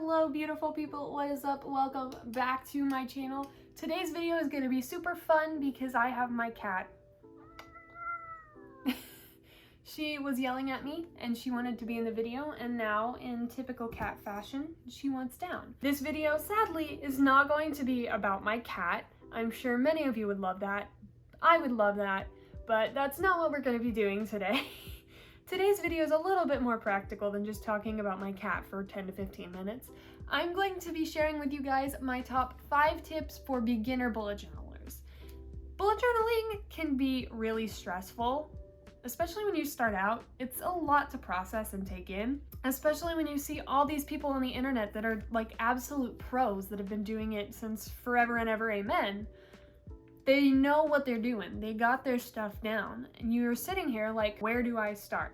Hello beautiful people, what is up? Welcome back to my channel. Today's video is going to be super fun because I have my cat. She was yelling at me and she wanted to be in the video, and now in typical cat fashion, she wants down. This video sadly is not going to be about my cat. I'm sure many of you would love that. I would love that, but that's not what we're going to be doing today. Today's video is a little bit more practical than just talking about my cat for 10 to 15 minutes. I'm going to be sharing with you guys my top 5 tips for beginner bullet journalers. Bullet journaling can be really stressful, especially when you start out. It's a lot to process and take in, especially when you see all these people on the internet that are like absolute pros that have been doing it since forever and ever, amen. They know what they're doing. They got their stuff down, and you're sitting here like, where do I start?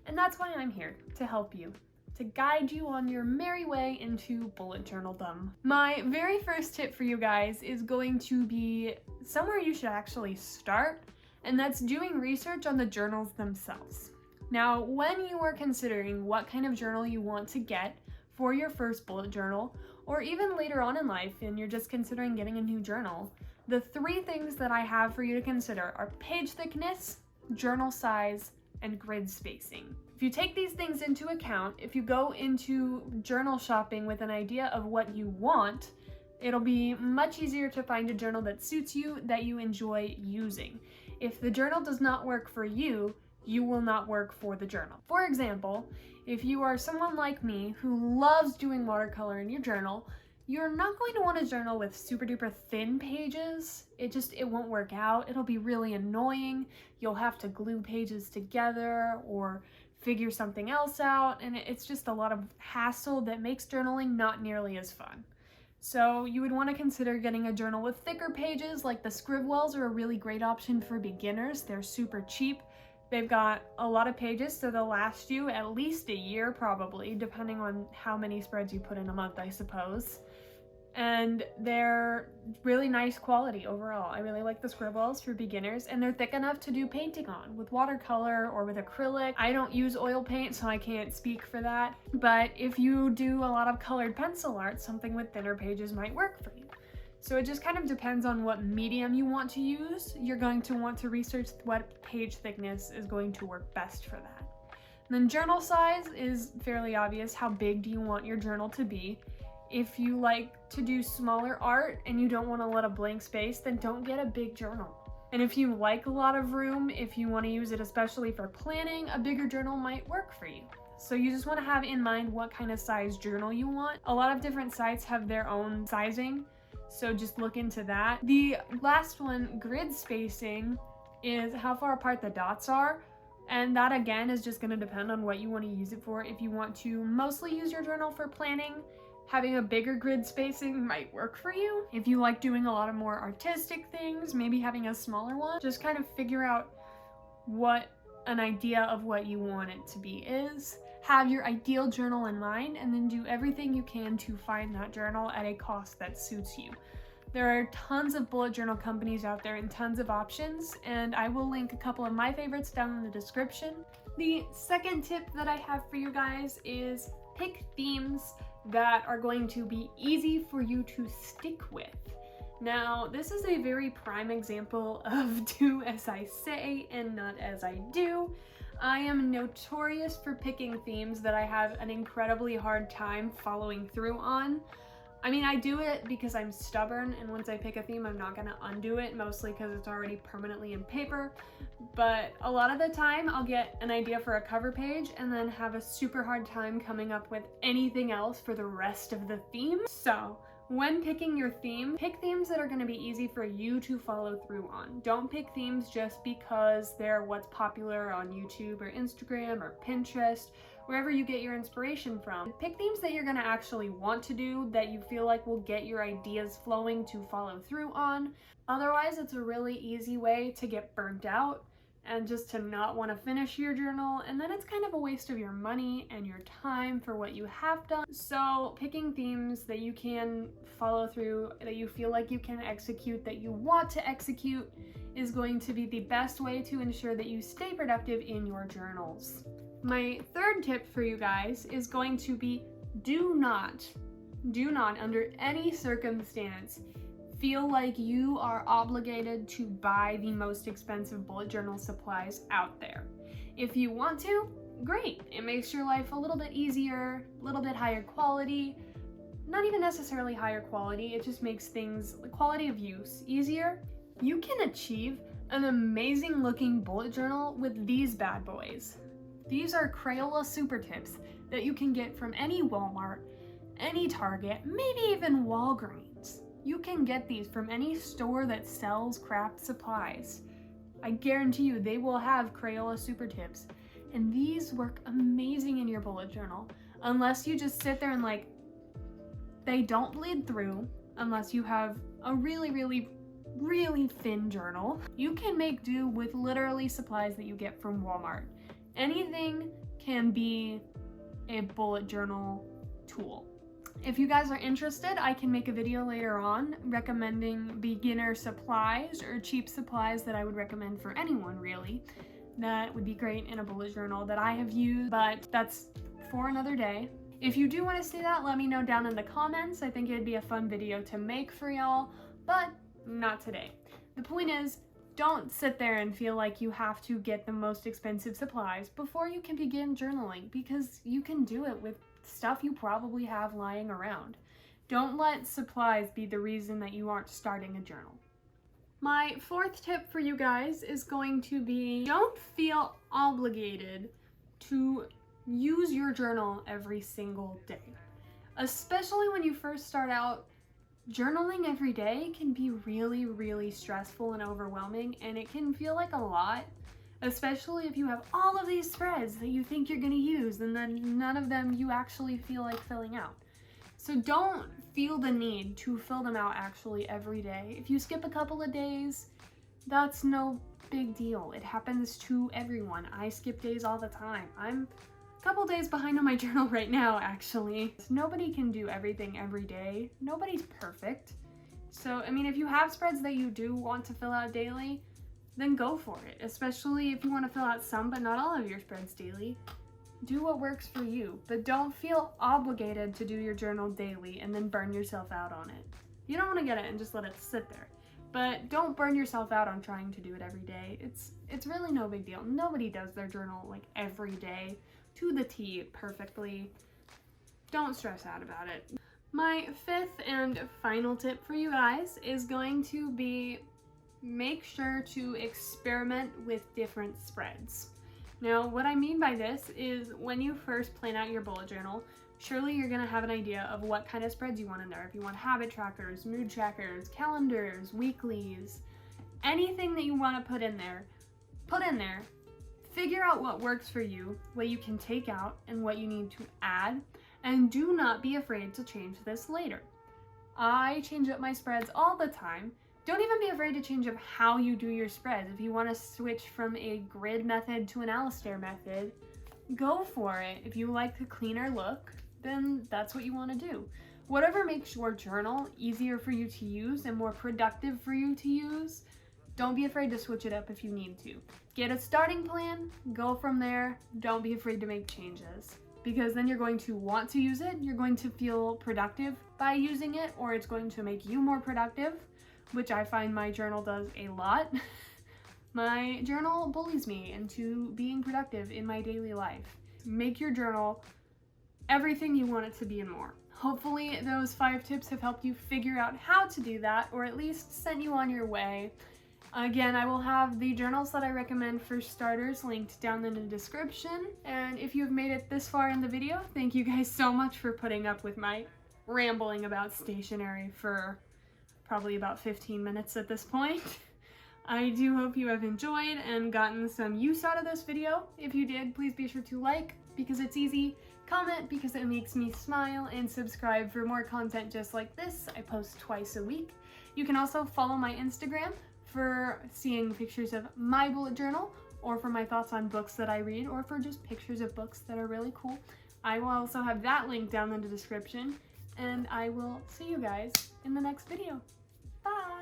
And that's why I'm here, to help you, to guide you on your merry way into bullet journaldom. My very first tip for you guys is going to be somewhere you should actually start, and that's doing research on the journals themselves. Now, when you are considering what kind of journal you want to get for your first bullet journal, or even later on in life and you're just considering getting a new journal, the 3 things that I have for you to consider are page thickness, journal size, and grid spacing. If you take these things into account, if you go into journal shopping with an idea of what you want, it'll be much easier to find a journal that suits you, that you enjoy using. If the journal does not work for you, you will not work for the journal. For example, if you are someone like me who loves doing watercolor in your journal, you're not going to want a journal with super duper thin pages. It won't work out. It'll be really annoying. You'll have to glue pages together or figure something else out, and it's just a lot of hassle that makes journaling not nearly as fun. So you would want to consider getting a journal with thicker pages, like the Scribwells are a really great option for beginners. They're super cheap. They've got a lot of pages, so they'll last you at least a year probably, depending on how many spreads you put in a month, I suppose. And they're really nice quality overall. I really like the Scribwells for beginners, and they're thick enough to do painting on with watercolor or with acrylic. I don't use oil paint, so I can't speak for that. But if you do a lot of colored pencil art, something with thinner pages might work for you. So it just kind of depends on what medium you want to use. You're going to want to research what page thickness is going to work best for that. And then journal size is fairly obvious. How big do you want your journal to be? If you like to do smaller art and you don't want a lot of blank space, then don't get a big journal. And if you like a lot of room, if you want to use it especially for planning, a bigger journal might work for you. So you just want to have in mind what kind of size journal you want. A lot of different sites have their own sizing, so just look into that. The last one, grid spacing, is how far apart the dots are. And that again is just going to depend on what you want to use it for. If you want to mostly use your journal for planning, having a bigger grid spacing might work for you. If you like doing a lot of more artistic things, maybe having a smaller one. Just kind of figure out what an idea of what you want it to be is. Have your ideal journal in mind, and then do everything you can to find that journal at a cost that suits you. There are tons of bullet journal companies out there and tons of options, and I will link a couple of my favorites down in the description. The second tip that I have for you guys is pick themes that are going to be easy for you to stick with. Now, this is a very prime example of do as I say and not as I do. I am notorious for picking themes that I have an incredibly hard time following through on. I mean, I do it because I'm stubborn, and once I pick a theme, I'm not gonna undo it, mostly because it's already permanently in paper. But a lot of the time, I'll get an idea for a cover page and then have a super hard time coming up with anything else for the rest of the theme. So when picking your theme, pick themes that are gonna be easy for you to follow through on. Don't pick themes just because they're what's popular on YouTube or Instagram or Pinterest, wherever you get your inspiration from. Pick themes that you're gonna actually want to do, that you feel like will get your ideas flowing to follow through on. Otherwise, it's a really easy way to get burnt out and just to not want to finish your journal, and then it's kind of a waste of your money and your time for what you have done. So picking themes that you can follow through, that you feel like you can execute, that you want to execute, is going to be the best way to ensure that you stay productive in your journals. My third tip for you guys is going to be do not do not, under any circumstance, feel like you are obligated to buy the most expensive bullet journal supplies out there. If you want to, great. It makes your life a little bit easier, a little bit higher quality. Not even necessarily higher quality, it just makes things, the quality of use, easier. You can achieve an amazing looking bullet journal with these bad boys. These are Crayola Super Tips that you can get from any Walmart, any Target, maybe even Walgreens. You can get these from any store that sells craft supplies. I guarantee you they will have Crayola Super Tips, and these work amazing in your bullet journal, unless you just sit there and like, they don't bleed through unless you have a really thin journal. You can make do with literally supplies that you get from Walmart. Anything can be a bullet journal tool. If you guys are interested, I can make a video later on recommending beginner supplies or cheap supplies that I would recommend for anyone really. That would be great in a bullet journal that I have used, but that's for another day. If you do want to see that, let me know down in the comments. I think it'd be a fun video to make for y'all, but not today. The point is, don't sit there and feel like you have to get the most expensive supplies before you can begin journaling, because you can do it with stuff you probably have lying around. Don't let supplies be the reason that you aren't starting a journal. My fourth tip for you guys is going to be, don't feel obligated to use your journal every single day. Especially when you first start out, journaling every day can be really stressful and overwhelming, and it can feel like a lot, especially if you have all of these spreads that you think you're going to use and then none of them you actually feel like filling out. So don't feel the need to fill them out actually every day. If you skip a couple of days, that's no big deal. It happens to everyone. I skip days all the time. I'm a couple days behind on my journal right now, actually. Nobody can do everything every day. Nobody's perfect. So, I mean, if you have spreads that you do want to fill out daily, then go for it. Especially if you want to fill out some but not all of your spreads daily. Do what works for you, but don't feel obligated to do your journal daily and then burn yourself out on it. You don't want to get it and just let it sit there. But don't burn yourself out on trying to do it every day. It's really no big deal. Nobody does their journal like every day to the T perfectly. Don't stress out about it. My fifth and final tip for you guys is going to be, make sure to experiment with different spreads. Now, what I mean by this is when you first plan out your bullet journal, surely you're going to have an idea of what kind of spreads you want in there. If you want habit trackers, mood trackers, calendars, weeklies, anything that you want to put in there, put in there. Figure out what works for you, what you can take out, and what you need to add, and do not be afraid to change this later. I change up my spreads all the time. Don't even be afraid to change up how you do your spreads. If you want to switch from a grid method to an Alistair method, go for it. If you like a cleaner look, then that's what you want to do. Whatever makes your journal easier for you to use and more productive for you to use, don't be afraid to switch it up if you need to. Get a starting plan, go from there. Don't be afraid to make changes, because then you're going to want to use it, you're going to feel productive by using it, or it's going to make you more productive, which I find my journal does a lot. My journal bullies me into being productive in my daily life. Make your journal everything you want it to be and more. Hopefully those 5 tips have helped you figure out how to do that, or at least sent you on your way. Again, I will have the journals that I recommend for starters linked down in the description. And if you've made it this far in the video, thank you guys so much for putting up with my rambling about stationery for probably about 15 minutes at this point. I do hope you have enjoyed and gotten some use out of this video. If you did, please be sure to like because it's easy, comment because it makes me smile, and subscribe for more content just like this. I post twice a week. You can also follow my Instagram for seeing pictures of my bullet journal, or for my thoughts on books that I read, or for just pictures of books that are really cool. I will also have that link down in the description, and I will see you guys in the next video. Bye!